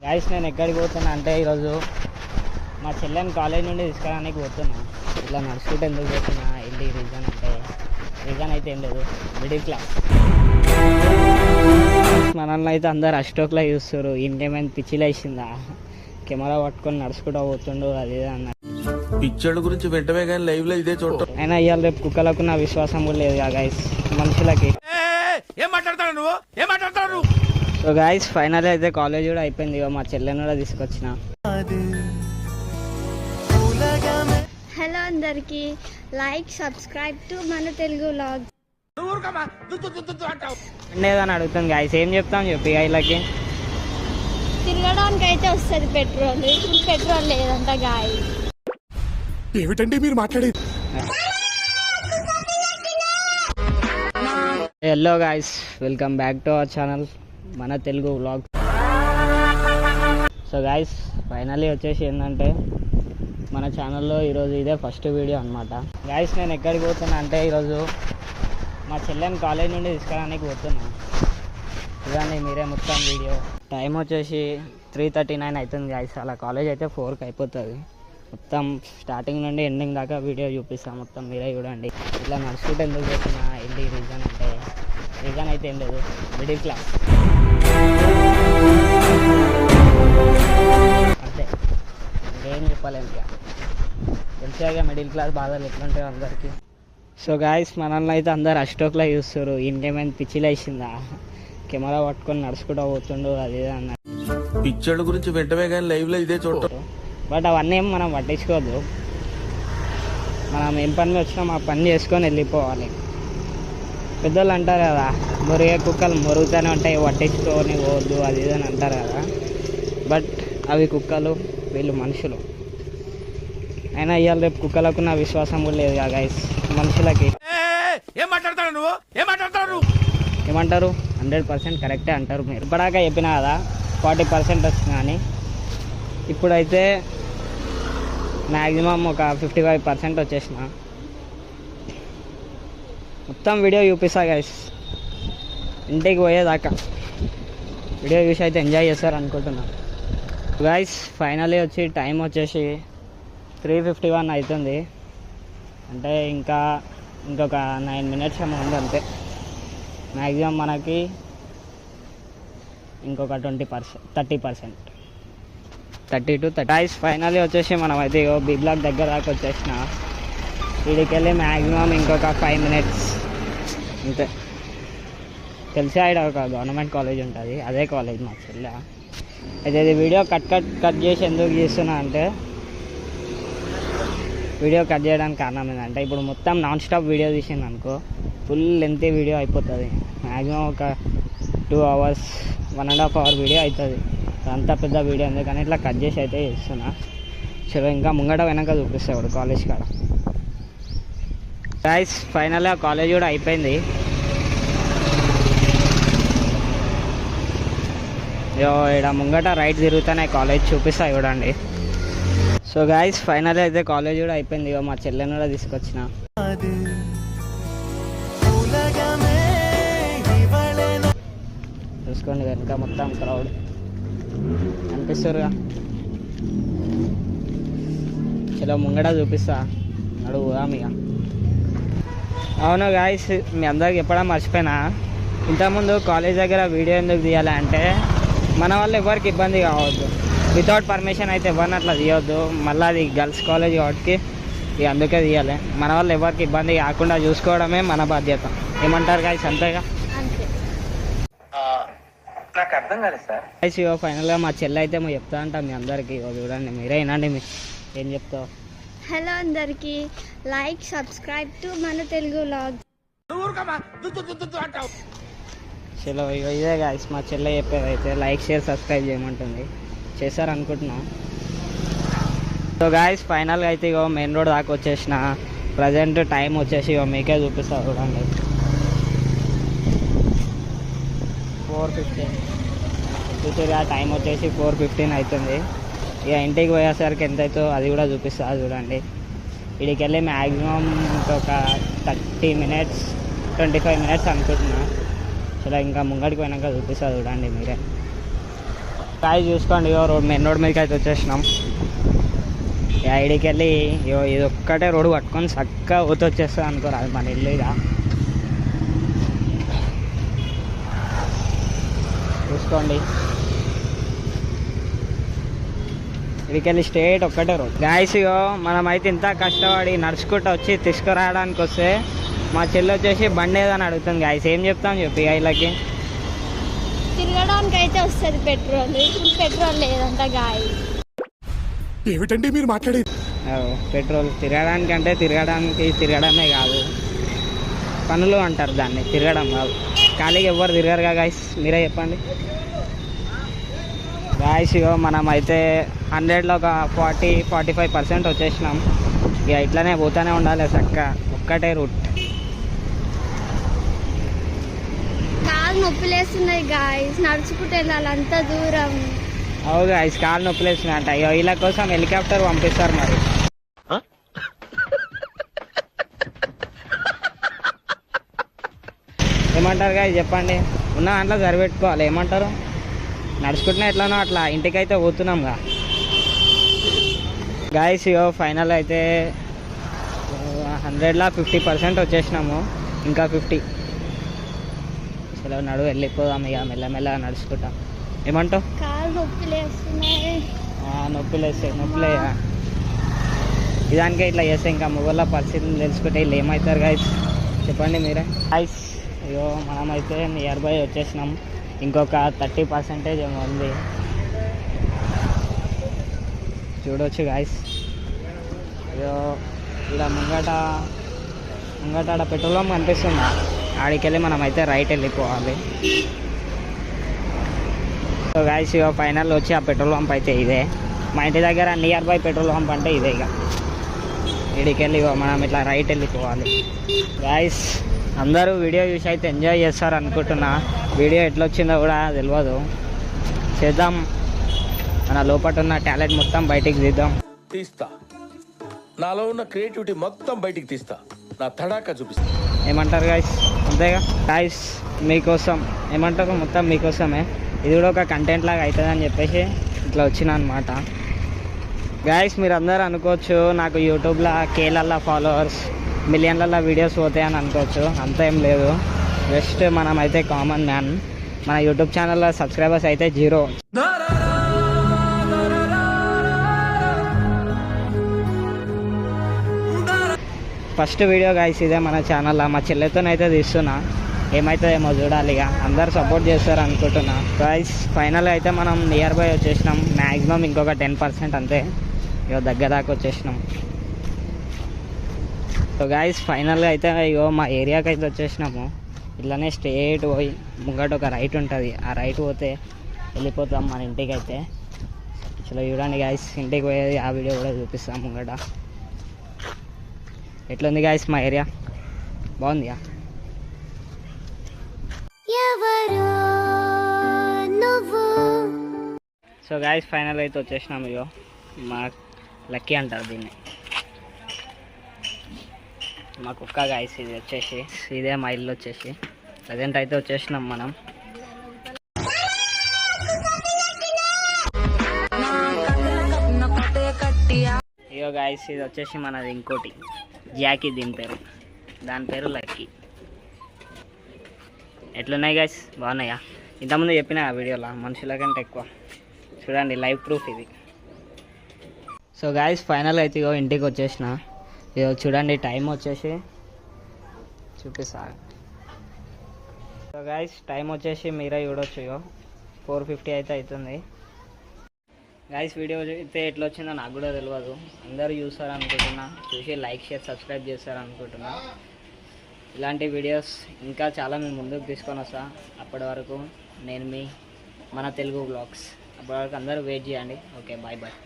Guys నేను ఎక్కడికి పోతున్నా అంటే ఈరోజు మా చెల్లెని కాలేజ్ నుండి తీసుకురావడానికి పోతున్నా. ఇట్లా నడుచుకుంటే ఎందుకు పోతున్నా ఏంటి రీజన్ అయితే ఏం లేదు, మిడిల్ క్లాస్ మనల్ని అయితే అందరు అష్టోక్లా చూస్తారు. ఇంకేమైనా పిచ్చిలు వేసిందా, కెమెరా పట్టుకొని నడుచుకుంటూ పోతుండు అది అన్న పిచ్చోళ్ళ గురించి వెంటనే కానీ లైవ్ లో ఇదే చూడటం. అయినా ఇవాళ రేపు కుక్కలకు నా విశ్వాసం కూడా లేదు గైస్ మనుషులకి. సో గైస్ ఫైనల్ అయితే కాలేజ్ కూడా అయిపోయింది. మా చెల్లెని కూడా తీసుకొచ్చిన. హలో అందరికి, లైక్ సబ్స్క్రైబ్ టు మన తెలుగు వ్లాగ్. ఉండేదని అడుగుతుంది గైస్, ఏం చెప్తాం చెప్పి వీళ్ళకి. తిరగడానికి అయితే వస్తుంది పెట్రోల్, ఇప్పుడు పెట్రోల్ లేదంట గాయ. ఏమిటండి మీరు మాట్లాడేది? Hello guys, welcome back to our channel మన Telugu vlog. So guys finally వచ్చేసి ఏంటంటే మన ఛానల్లో ఈరోజు ఇదే ఫస్ట్ వీడియో అనమాట. గైస్ నేను ఎక్కడికి పోతున్నా అంటే ఈరోజు మా చెల్లెని కాలేజ్ నుండి తీసుకురావడానికి పోతున్నా. ఇదండి మీరే మొత్తం వీడియో. టైం వచ్చేసి 3:39 అవుతుంది గైస్. అలా కాలేజ్ అయితే 4కి అయిపోతుంది. మొత్తం స్టార్టింగ్ నుండి ఎండింగ్ దాకా వీడియో చూపిస్తాను, మొత్తం మీరే చూడండి. ఇట్లా నడుచుకుంటే ఎందుకు పోతున్నా ఏంటి రీజన్ అయితే ఏం లేదు, మిడిల్ క్లాస్ అంతే, ఇంకేం చెప్పలేము. ఇక తెలిసాక మిడిల్ క్లాస్ బాధలు ఎట్లుంటాయో అందరికీ. సో గాయస్ మనల్ని అయితే అందరు అష్టోక్లా చూస్తారు. ఇంకేమైనా పిచ్చిలు వేసిందా, కెమెరా పట్టుకొని నడుచుకుంటూ పోతుండు అది అన్న పిచ్చోళ్ళ గురించి వెంటనే కానీ లైవ్ లో ఇదే చూడటం. బట్ అవన్నీ ఏం మనం పట్టించుకోవద్దు. మనం ఏం పని మీద వచ్చినా మా పని చేసుకొని వెళ్ళిపోవాలి. పెద్దోళ్ళు అంటారు కదా, మురిగే కుక్కలు మురుగుతూనే ఉంటాయి, పట్టించుకొని పోవద్దు అది ఇది అని అంటారు కదా. బట్ అవి కుక్కలు, వీళ్ళు మనుషులు. అయినా ఇవాళ రేపు కుక్కలకు నా విశ్వాసం కూడా లేదు గైస్ మనుషులకి. ఏమంటారు 100% కరెక్టే అంటారు మీరు. ఇప్పటిదాకా చెప్పినా కదా 40% వస్తుంది అని. ఇప్పుడైతే మ్యాక్సిమం ఒక 55% వచ్చేసిన. మొత్తం వీడియో చూపిస్తా గైస్ ఇంటికి పోయేదాకా. వీడియో చూసి అయితే ఎంజాయ్ చేస్తారు అనుకుంటున్నాను గైస్. ఫైనల్లీ వచ్చి టైం వచ్చేసి 3:51 అవుతుంది. అంటే ఇంకొక 9 minutes ఏమో ఉంది అంతే. మ్యాక్సిమం మనకి ఇంకొక 30% 30 to 30. గైస్ ఫైనల్లీ వచ్చేసి మనం అయితే బి బ్లాక్ దగ్గర దాకా వచ్చేసిన. వీడికి వెళ్ళి మ్యాక్సిమం ఇంకొక 5 minutes అంతే. తెలిసి ఆడ ఒక గవర్నమెంట్ కాలేజ్ ఉంటుంది, అదే కాలేజ్ మా చెల్లె. అయితే ఇది వీడియో కట్ చేసి ఎందుకు చేస్తున్నా అంటే, వీడియో కట్ చేయడానికి కారణం ఏంటంటే ఇప్పుడు మొత్తం నాన్ స్టాప్ వీడియో తీసింది అనుకో, ఫుల్ లెంత్ వీడియో అయిపోతుంది. మ్యాక్సిమం ఒక 2 hours 1.5 hour వీడియో అవుతుంది. అంత పెద్ద వీడియో ఎందుకని ఇట్లా కట్ చేసి అయితే చేస్తున్నా. చలో ఇంకా ముంగట వెనక చూపిస్తాడు కాలేజ్ కాడ. గైస్ ఫైనల్గా కాలేజ్ కూడా అయిపోయింది. ఇక్కడ ముంగట రైట్ తిరుగుతానే కాలేజ్ చూపిస్తా చూడండి. సో గైస్ ఫైనల్ అయితే కాలేజ్ కూడా అయిపోయింది. మా చెల్లెని కూడా తీసుకొచ్చిన. చూసుకోండి వెనక మొత్తం క్రౌడ్ అనిపిస్తారుగా. చలో ముంగట చూపిస్తా, అడుగుదాం ఇక. అవును గాయస్, మీ అందరికి చెప్పడం మర్చిపోయినా, ఇంతకుముందు కాలేజ్ దగ్గర వీడియో ఎందుకు తీయాలి అంటే మన వల్ల ఎవరికి ఇబ్బంది కావద్దు. వితౌట్ పర్మిషన్ అయితే ఎవరిని అట్లా తీయొద్దు. మళ్ళీ అది గర్ల్స్ కాలేజ్ కాబట్టి ఇక అందుకే తీయాలి. మన వల్ల ఎవరికి ఇబ్బంది కాకుండా చూసుకోవడమే మన బాధ్యత. ఏమంటారు గాయస్? అంతేగా. నాకు అర్థం కాలేదు సార్. గైస్ ఫైనల్గా మా చెల్లె అయితే మేము చెప్తా అంటాం మీ అందరికీ. చూడండి మీరే వినండి, ఏం చెప్తావు. హలో అందరికి, లైక్ సబ్స్క్రైబ్ టు మన తెలుగు వ్లాగ్. చలో ఇదే గాయస్ మా చెల్లె చెప్పేది అయితే, లైక్ షేర్ సబ్స్క్రైబ్ చేయమంటుంది. చేశారనుకుంటున్నా. సో గాయస్ ఫైనల్గా అయితే మెయిన్ రోడ్ దాకా వచ్చేసిన. ప్రజెంట్ టైం వచ్చేసి మీకే చూపిస్తా చూడండి, 4:15. చూసారుగా టైం వచ్చేసి 4:15 అవుతుంది. ఇక ఇంటికి పోయేసరికి ఎంత అవుతుందో అది కూడా చూపిస్తా చూడండి. ఇక్కడికి వెళ్ళి మ్యాక్సిమం ఇంకొక 30 minutes 25 minutes అనుకుంటున్నా. చలో ఇంకా ముంగడికి పోయినాక చూపిస్తా చూడండి మీరే. కాయ చూసుకోండి, ఇగో రోడ్ మెయిన్ రోడ్ మీదకి అయితే వచ్చేసినాం. ఈ ఐడికి వెళ్ళి ఇగో ఇది ఒక్కటే రోడ్డు పట్టుకొని చక్కగా ఊత వచ్చేస్తుంది అనుకోరు, అది మన ఇల్లు ఇక చూసుకోండి. ఇడికెళ్ళి స్ట్రేట్ ఒక్కటే రోడ్. గాయస్ ఇగో మనమైతే ఇంత కష్టపడి నడుచుకుంటూ వచ్చి తీసుకురావడానికి వస్తే మా చెల్లి వచ్చేసి బండి ఏదని అడుగుతుంది. గాయస్ ఏం చెప్తాం చెప్పి వీళ్ళకి? తిరగడానికి అయితే వస్తుంది పెట్రోల్, ఇప్పుడు పెట్రోల్ లేదంట గాయ. ఏమిటండి మీరు మాట్లాడేది? పెట్రోల్ తిరగడానికి అంటే తిరగడమే కాదు, పనులు అంటారు దాన్ని, తిరగడం కాదు. ఖాళీగా ఎవ్వరు తిరగరుగా గాయస్, మీరే చెప్పండి. గాయస్ ఇగో మనం అయితే 100లో ఒక 40-45% వచ్చేసినాం. ఇక ఇట్లానే పోతూనే ఉండాలి చక్కగా, ఒక్కటే రూట్. కాలు నొప్పిలేస్తున్నాయి గాయస్, నడుచుకుంటూ వెళ్ళాలి అంత దూరం. అవు గాయస్ కాలు నొప్పిలేస్తున్నాయంట. ఇక వీళ్ళ కోసం హెలికాప్టర్ పంపిస్తారు మరి. ఏమంటారు గాయస్ చెప్పండి, ఉన్న దాంట్లో సరిపెట్టుకోవాలి. ఏమంటారు? నడుచుకుంటున్నా ఎట్లానో అట్లా ఇంటికైతే పోతున్నాంగా గాయస్. ఇగో ఫైనల్ అయితే 100లో 50% వచ్చేసినాము, ఇంకా 50. అసలు నడువు వెళ్ళిపోదాం ఇక మెల్లమెల్లగా నడుచుకుంటాం. ఏమంటావు? కాలు నొప్పిలేస్తున్నాయి. నొప్పిలే ఇదానికే ఇట్లా చేస్తే ఇంకా మొగోళ్ళ పరిస్థితిని తెలుసుకుంటే వీళ్ళు ఏమవుతారు గాయస్ చెప్పండి మీరే. గాయస్ ఇగో మనమైతే నియర్ బై వచ్చేసినాం, ఇంకొక 30% ఏమో ఉంది చూడవచ్చు గాయస్. ఇదో ఇలా ముంగట పెట్రోల్ పంప్ కనిపిస్తుంది, ఆడికెళ్ళి మనం అయితే రైట్ వెళ్ళిపోవాలి. సో గాయస్ ఇక ఫైనల్ వచ్చి ఆ పెట్రోల్ పంప్ అయితే ఇదే, మా ఇంటి దగ్గర నియర్ బై పెట్రోల్ పంప్ అంటే ఇదే. ఇక ఇడికెళ్ళి మనం ఇట్లా రైట్ వెళ్ళిపోవాలి. గాయస్ అందరూ వీడియో చూసి అయితే ఎంజాయ్ చేస్తారు అనుకుంటున్నా. వీడియో ఎట్లా వచ్చిందో కూడా తెలియదు, చేద్దాం, మన లోపల ఉన్న టాలెంట్ మొత్తం బయటికి తీస్తా, నాలో ఉన్న క్రియేటివిటీ మొత్తం బయటికి తీస్తా, నా తడాకా చూపిస్తా. ఏమంటారు గాయస్? అంతేగా గాయస్, మీకోసం ఏమంటారు, మొత్తం మీకోసమే. ఇది కూడా ఒక కంటెంట్ లాగా అవుతుందని చెప్పేసి ఇట్లా వచ్చిన అనమాట. గాయస్ మీరు అందరూ అనుకోవచ్చు నాకు యూట్యూబ్లో కేలల్లో ఫాలోవర్స్, మిలియన్లలో వీడియోస్ పోతాయని అనుకోవచ్చు, అంత ఏం లేదు. జస్ట్ మనం అయితే కామన్ మ్యాన్. మన యూట్యూబ్ ఛానల్లో సబ్స్క్రైబర్స్ అయితే 0. ఫస్ట్ వీడియో గాయస్ ఇదే మన ఛానల్లో, మా చెల్లెతోనైతే తీస్తున్నా, ఏమవుతుందేమో చూడాలి. ఇక అందరు సపోర్ట్ చేస్తారు అనుకుంటున్నా. గాయస్ ఫైనల్ అయితే మనం నియర్ బై వచ్చేసినాం, మ్యాక్సిమం ఇంకొక 10% అంతే, ఇక దగ్గర దాకా వచ్చేసినాం. సో గాయస్ ఫైనల్గా అయితే ఇగో మా ఏరియాకి అయితే వచ్చేసినాము. ఇట్లానే స్ట్రేట్ పోయి ముంగట ఒక రైట్ ఉంటుంది, ఆ రైట్ పోతే వెళ్ళిపోతాం మన ఇంటికి అయితే. అసలు చూడండి గాయస్, ఇంటికి పోయేది ఆ వీడియో కూడా చూపిస్తాం ముంగట. ఎట్లుంది గాయస్ మా ఏరియా? బాగుందిగా? సో గాయస్ ఫైనల్ అయితే వచ్చేసినాము. ఇగో మా లక్కీ అంటారు దీన్ని, మా కుక్క గాయస్. ఇది వచ్చేసి ఇదే మా ఇల్లు వచ్చేసి. ప్రజెంట్ అయితే వచ్చేసినాం మనం. ఇగో గాయస్ ఇది వచ్చేసి మనది ఇంకోటి జాకీ, దాని పేరు లక్కీ. ఎట్లున్నాయి గాయస్? బాగున్నాయా? ఇంతకుముందు చెప్పిన వీడియోలో మనుషుల కంటే ఎక్కువ. చూడండి లైవ్ ప్రూఫ్ ఇది. సో గాయస్ ఫైనల్ అయితే ఇగో ఇంటికి వచ్చేసిన. ఇగో చూడండి టైం వచ్చేసి చూపిస్తా. సో గాయస్ టైం వచ్చేసి మీరే చూడొచ్చు, ఇగో 4:50 అయితే అవుతుంది. గాయస్ వీడియో అయితే ఎట్లా వచ్చిందో నాకు కూడా తెలియదు, అందరూ చూస్తారు అనుకుంటున్నా, చూసి లైక్ షేర్ సబ్స్క్రైబ్ చేస్తారు అనుకుంటున్నా. ఇలాంటి వీడియోస్ ఇంకా చాలా మేము ముందుకు తీసుకొని వస్తా. అప్పటి వరకు నేను మీ మన తెలుగు బ్లాగ్స్. అప్పటి వరకు అందరూ వెయిట్ చేయండి. Okay bye bye.